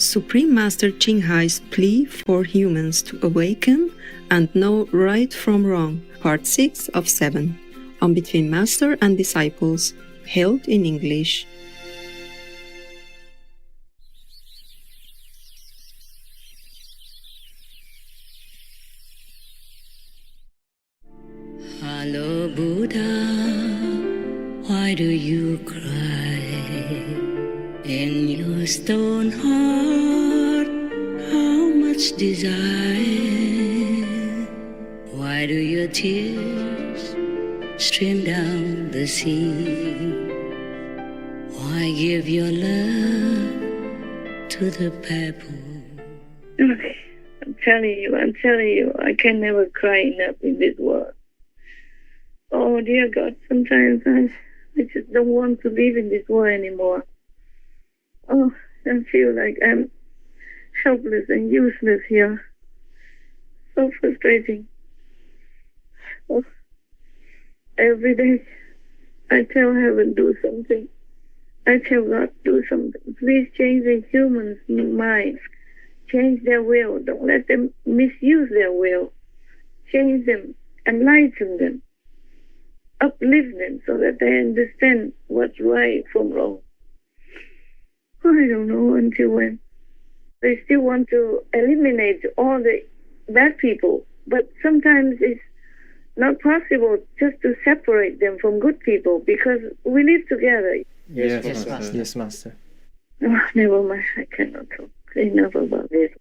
Supreme Master Ching Hai's Plea for Humans to Awaken and Know Right from Wrong, Part 6 of 7, on Between Master and Disciples, held in English. Hello, Buddha, why do you cry? In your stone heart, how much desire? Why do your tears stream down the sea? Why give your love to the pebble? I'm telling you, I can never cry enough in this world. Oh, dear God, sometimes I just don't want to live in this world anymore. Oh, I feel like I'm helpless and useless here. So frustrating. Oh, every day I tell heaven, do something. I tell God, do something. Please change the humans' minds. Change their will. Don't let them misuse their will. Change them. Enlighten them. Uplift them so that they understand what's right from wrong. I don't know until when. They still want to eliminate all the bad people, but sometimes it's not possible just to separate them from good people because we live together. Yes, Master. Yes, Master. Oh, never mind, I cannot talk enough about this.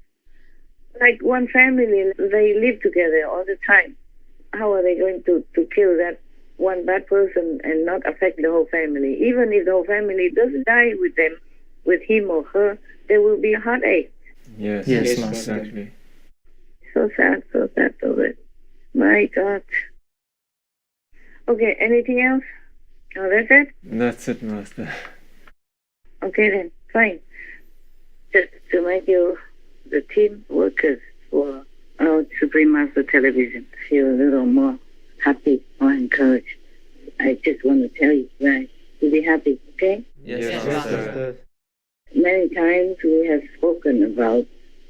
Like one family, they live together all the time. How are they going to kill that one bad person and not affect the whole family? Even if the whole family doesn't die with them, with him or her, there will be a heartache. Yes, Master. Exactly. So sad already. My God. Okay, anything else? Oh, that's it? That's it, Master. Okay then, fine. Just to make you, the team workers for our Supreme Master Television, feel a little more happy or encouraged. I just want to tell you guys to be happy, okay? Yes, Master. Many times we have spoken about,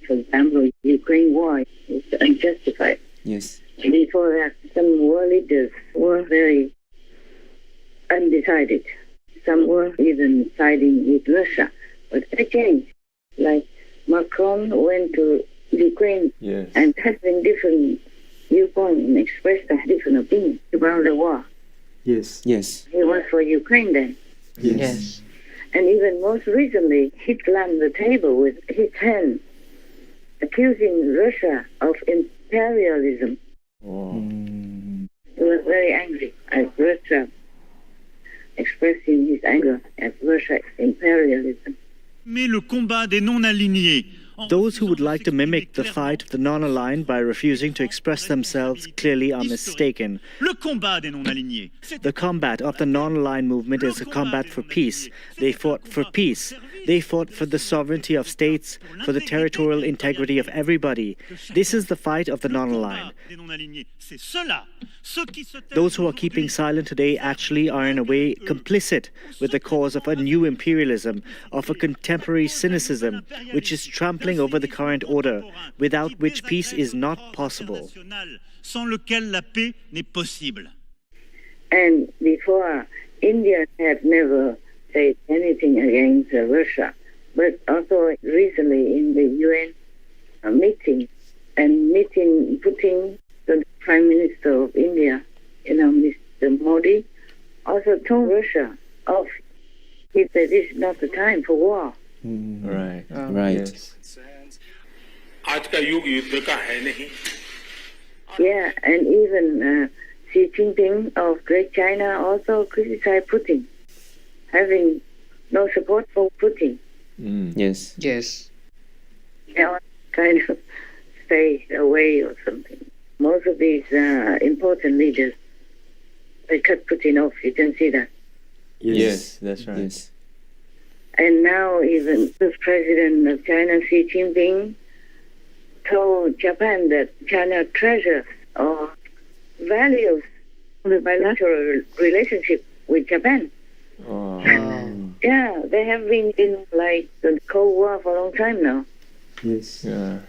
for example, Ukraine war is unjustified. Yes. Before that, some world leaders were very undecided. Some were even siding with Russia. But they changed. Like Macron went to Ukraine and having different viewpoints and expressed a different opinion about the war. Yes. He was for Ukraine then. Yes. And even most recently, he slammed the table with his hand, accusing Russia of imperialism. Wow. He was very angry at Russia, expressing his anger at Russia's imperialism. Mais le combat des non-alignés. Those who would like to mimic the fight of the non-aligned by refusing to express themselves clearly are mistaken. Le combat des non-alignés. The combat of the non-aligned movement is a combat for peace. They fought for peace. They fought for the sovereignty of states, for the territorial integrity of everybody. This is the fight of the non-aligned. Those who are keeping silent today actually are in a way complicit with the cause of a new imperialism, of a contemporary cynicism, which is trampling over the current order, without which peace is not possible. Sans lequel la paix n'est possible. And before, India had never said anything against Russia, but also recently in the UN meeting Putin, the Prime Minister of India, Mr. Modi, also told Russia off. He said this is not the time for war. Right. Yes. आज का युग युद्ध का है नहीं. Yeah, and even Xi Jinping of Great China also criticized Putin, having no support for Putin. Yes. They all kind of stay away or something. Most of these important leaders, they cut Putin off. You can see that. Yes, that's right. Yes. And now even the president of China, Xi Jinping, told Japan that China treasures or values the bilateral relationship with Japan. Yeah, they have been in like the Cold War for a long time now. Yes. Yeah.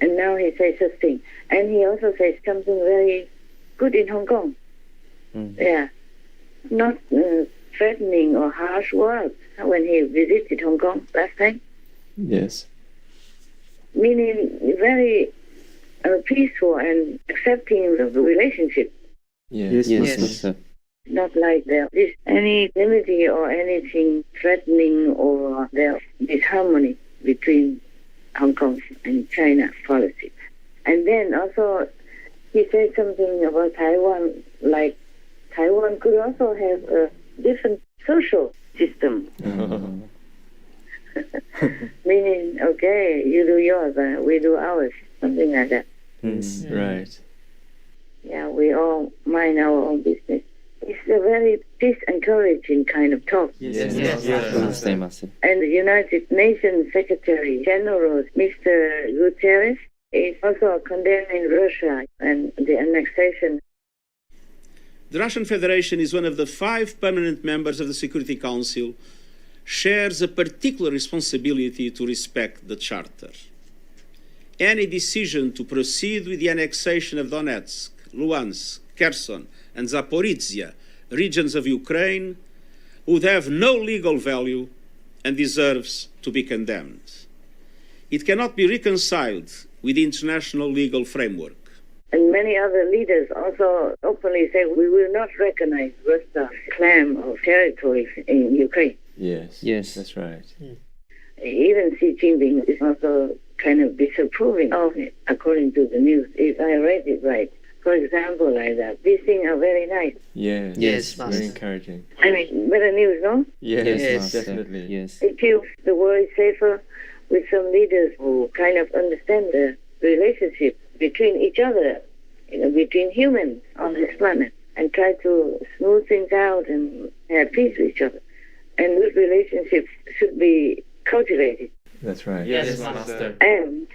And now he says such thing. And he also says something very good in Hong Kong. Yeah. Not threatening or harsh words when he visited Hong Kong last time. Yes. Meaning very peaceful and accepting of the relationship. Yes. Master. Not like there is any enmity or anything threatening or there disharmony between Hong Kong and China policy. And then also he said something about Taiwan, like Taiwan could also have a different social system. Meaning, okay, you do yours, we do ours, something like that. Right. Yeah, we all mind our own business. It's a very peace-encouraging kind of talk. Yes. Master. And the United Nations Secretary General, Mr. Guterres, is also condemning Russia and the annexation. The Russian Federation is one of the 5 permanent members of the Security Council, shares a particular responsibility to respect the Charter. Any decision to proceed with the annexation of Donetsk, Luhansk, Kherson, and Zaporizhia, regions of Ukraine, would have no legal value and deserves to be condemned. It cannot be reconciled with the international legal framework. And many other leaders also openly say we will not recognize Russia's claim of territory in Ukraine. Yes, that's right. Even Xi Jinping is also kind of disapproving of it, according to the news, if I read it right. For example, like that. These things are very nice. Yes, very encouraging. I mean, better news, no? Yes, definitely. Yes. It feels the world is safer with some leaders who kind of understand the relationship between each other, between humans on this planet, and try to smooth things out and have peace with each other. And good relationships should be cultivated. That's right. Yes, Master. And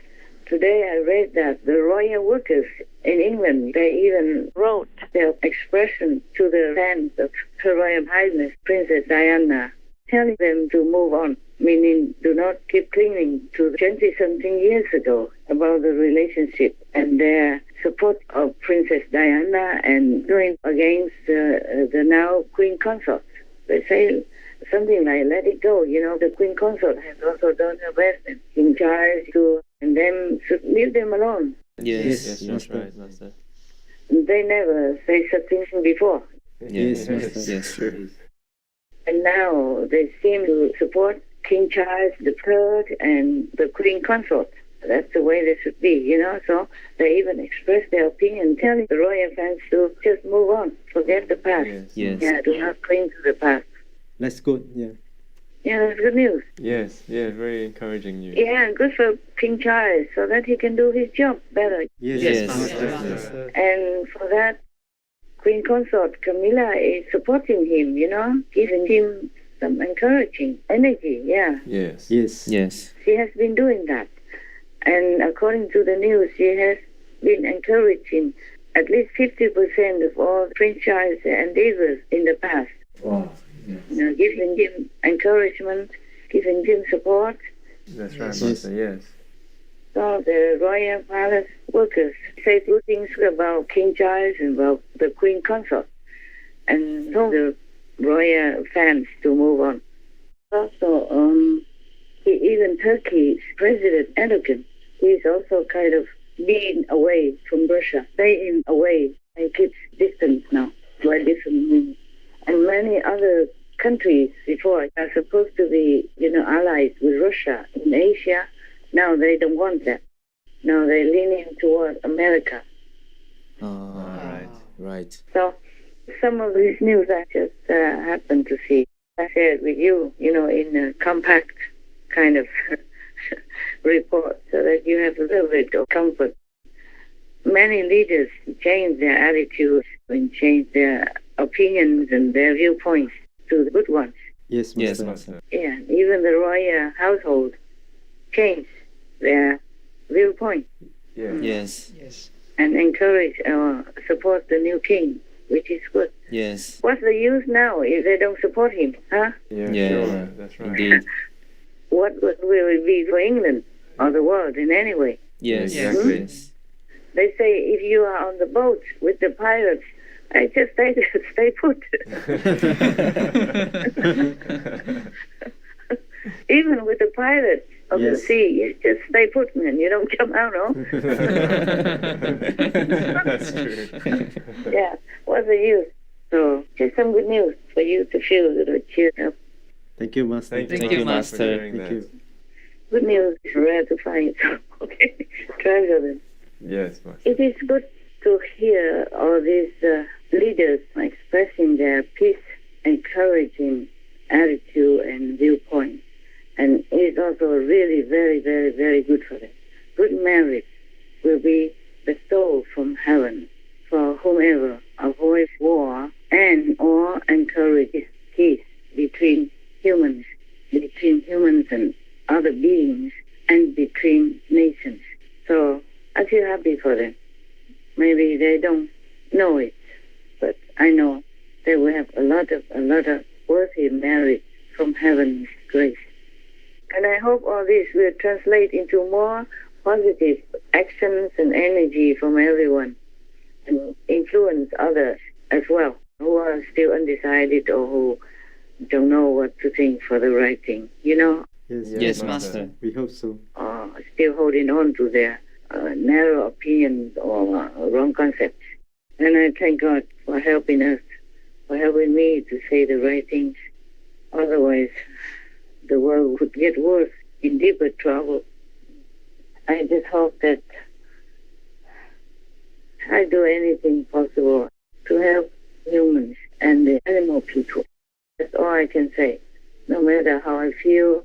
today I read that the royal workers in England, they even wrote their expression to the fans of Her Royal Highness Princess Diana, telling them to move on, meaning do not keep clinging to 20-something years ago about the relationship and their support of Princess Diana and going against the now Queen Consort. They say something like, let it go. The Queen Consort has also done her best and King Charles too, and then should leave them alone. Yes, that's right, Master. They never say such things before. Yes. And now they seem to support King Charles III and the Queen Consort. That's the way they should be, So they even express their opinion, telling the royal fans to just move on, forget the past. Yes. Yeah, do not cling to the past. That's good, Yeah, that's good news. Yes, very encouraging news. Yeah, good for King Charles, so that he can do his job better. Yes. And for that, Queen Consort Camilla is supporting him, giving him some encouraging energy, Yes. She has been doing that. And according to the news, she has been encouraging at least 50% of all Prince Charles' endeavors in the past. Wow. Giving him encouragement, giving him support. That's right, Master, yes. So the royal palace workers say good things about King Charles and about the Queen Consort, and told the royal fans to move on. Also, even Turkey's President Erdogan, he's also kind of being away from Russia, staying away and keeps distance now, by different means. And many other countries before are supposed to be, allies with Russia in Asia. Now they don't want that. Now they're leaning toward America. Right. So some of these news I just happened to see. I shared with you, in a compact kind of report so that you have a little bit of comfort. Many leaders change their attitudes and change their opinions and their viewpoints to the good ones. Yes, Master. Yeah, even the royal household changed their viewpoint. Yes. And encourage or support the new king. which is good. Yes. What's the use now if they don't support him, huh? Yeah, Yeah. sure. That's right. Indeed. What will it be for England or the world in any way? Yes. Exactly. Yes. They say if you are on the boat with the pirates, I just stay put. Even with the pirates of the Yes. sea, you just stay put, man. You don't come out, no? That's true. Yeah, what's the use? So, just some good news for you to feel a little cheered up. Thank you, Master. Thank you, you, Master. for doing Thank that. you. Good news is rare to find, so, okay, treasure them. Yes, Master. It is good to hear all these leaders expressing their peace, encouraging attitude and viewpoint. And it is also really very, very, very good for them. Good merit will be bestowed from heaven for whomever avoids war and or encourages peace between humans and other beings, and between nations. So I feel happy for them. Maybe they don't know it, but I know they will have a lot of worthy merit from heaven's grace. And I hope all this will translate into more positive actions and energy from everyone, and influence others as well who are still undecided or who don't know what to think for the right thing, you know, Yes, Master. We hope so. or still holding on to their narrow opinions or wrong concepts. And I thank God for helping us, for helping me to say the right things. Otherwise, the world would get worse, in deeper trouble. I just hope that I do anything possible to help humans and the animal people. That's all I can say. No matter how I feel,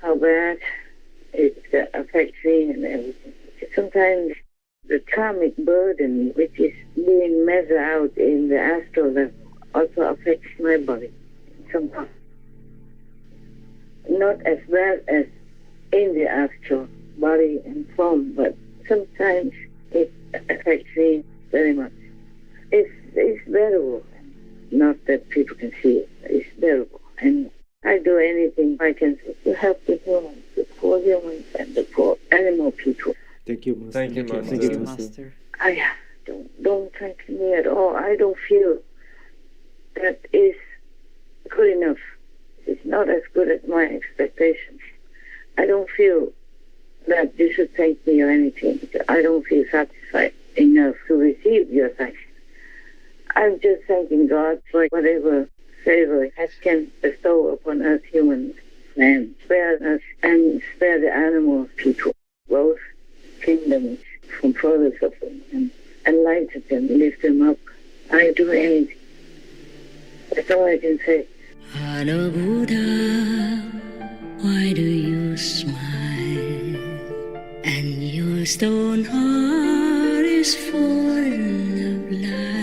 how bad it affects me and everything. Sometimes the karmic burden, which is being measured out in the astral level, also affects my body somehow. Not as bad as in the actual body and form, but sometimes it affects me very much. It's bearable. Not that people can see it. It's bearable. And I do anything I can to help the humans, the poor humans and the poor animal people. Thank you, Master. Thank you, Master. Thank you, Master. I don't thank me at all. I don't feel that is good enough. It's not as good as my expectations. I don't feel that you should thank me or anything. I don't feel satisfied enough to receive your thanks. I'm just thanking God for whatever favor He can bestow upon us humans and spare us and spare the animal people, both kingdoms from further suffering, and enlighten them, lift them up. I do anything. That's all I can say. Hello, Buddha, why do you smile? And your stone heart is full of light.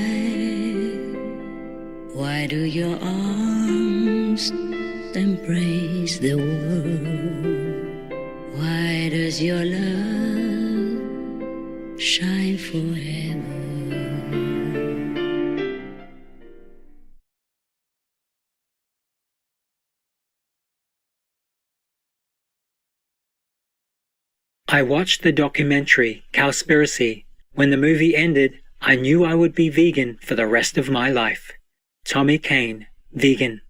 Why do your arms embrace the world? Why does your love shine forever? I watched the documentary Cowspiracy. When the movie ended, I knew I would be vegan for the rest of my life. Tommy Kane, vegan.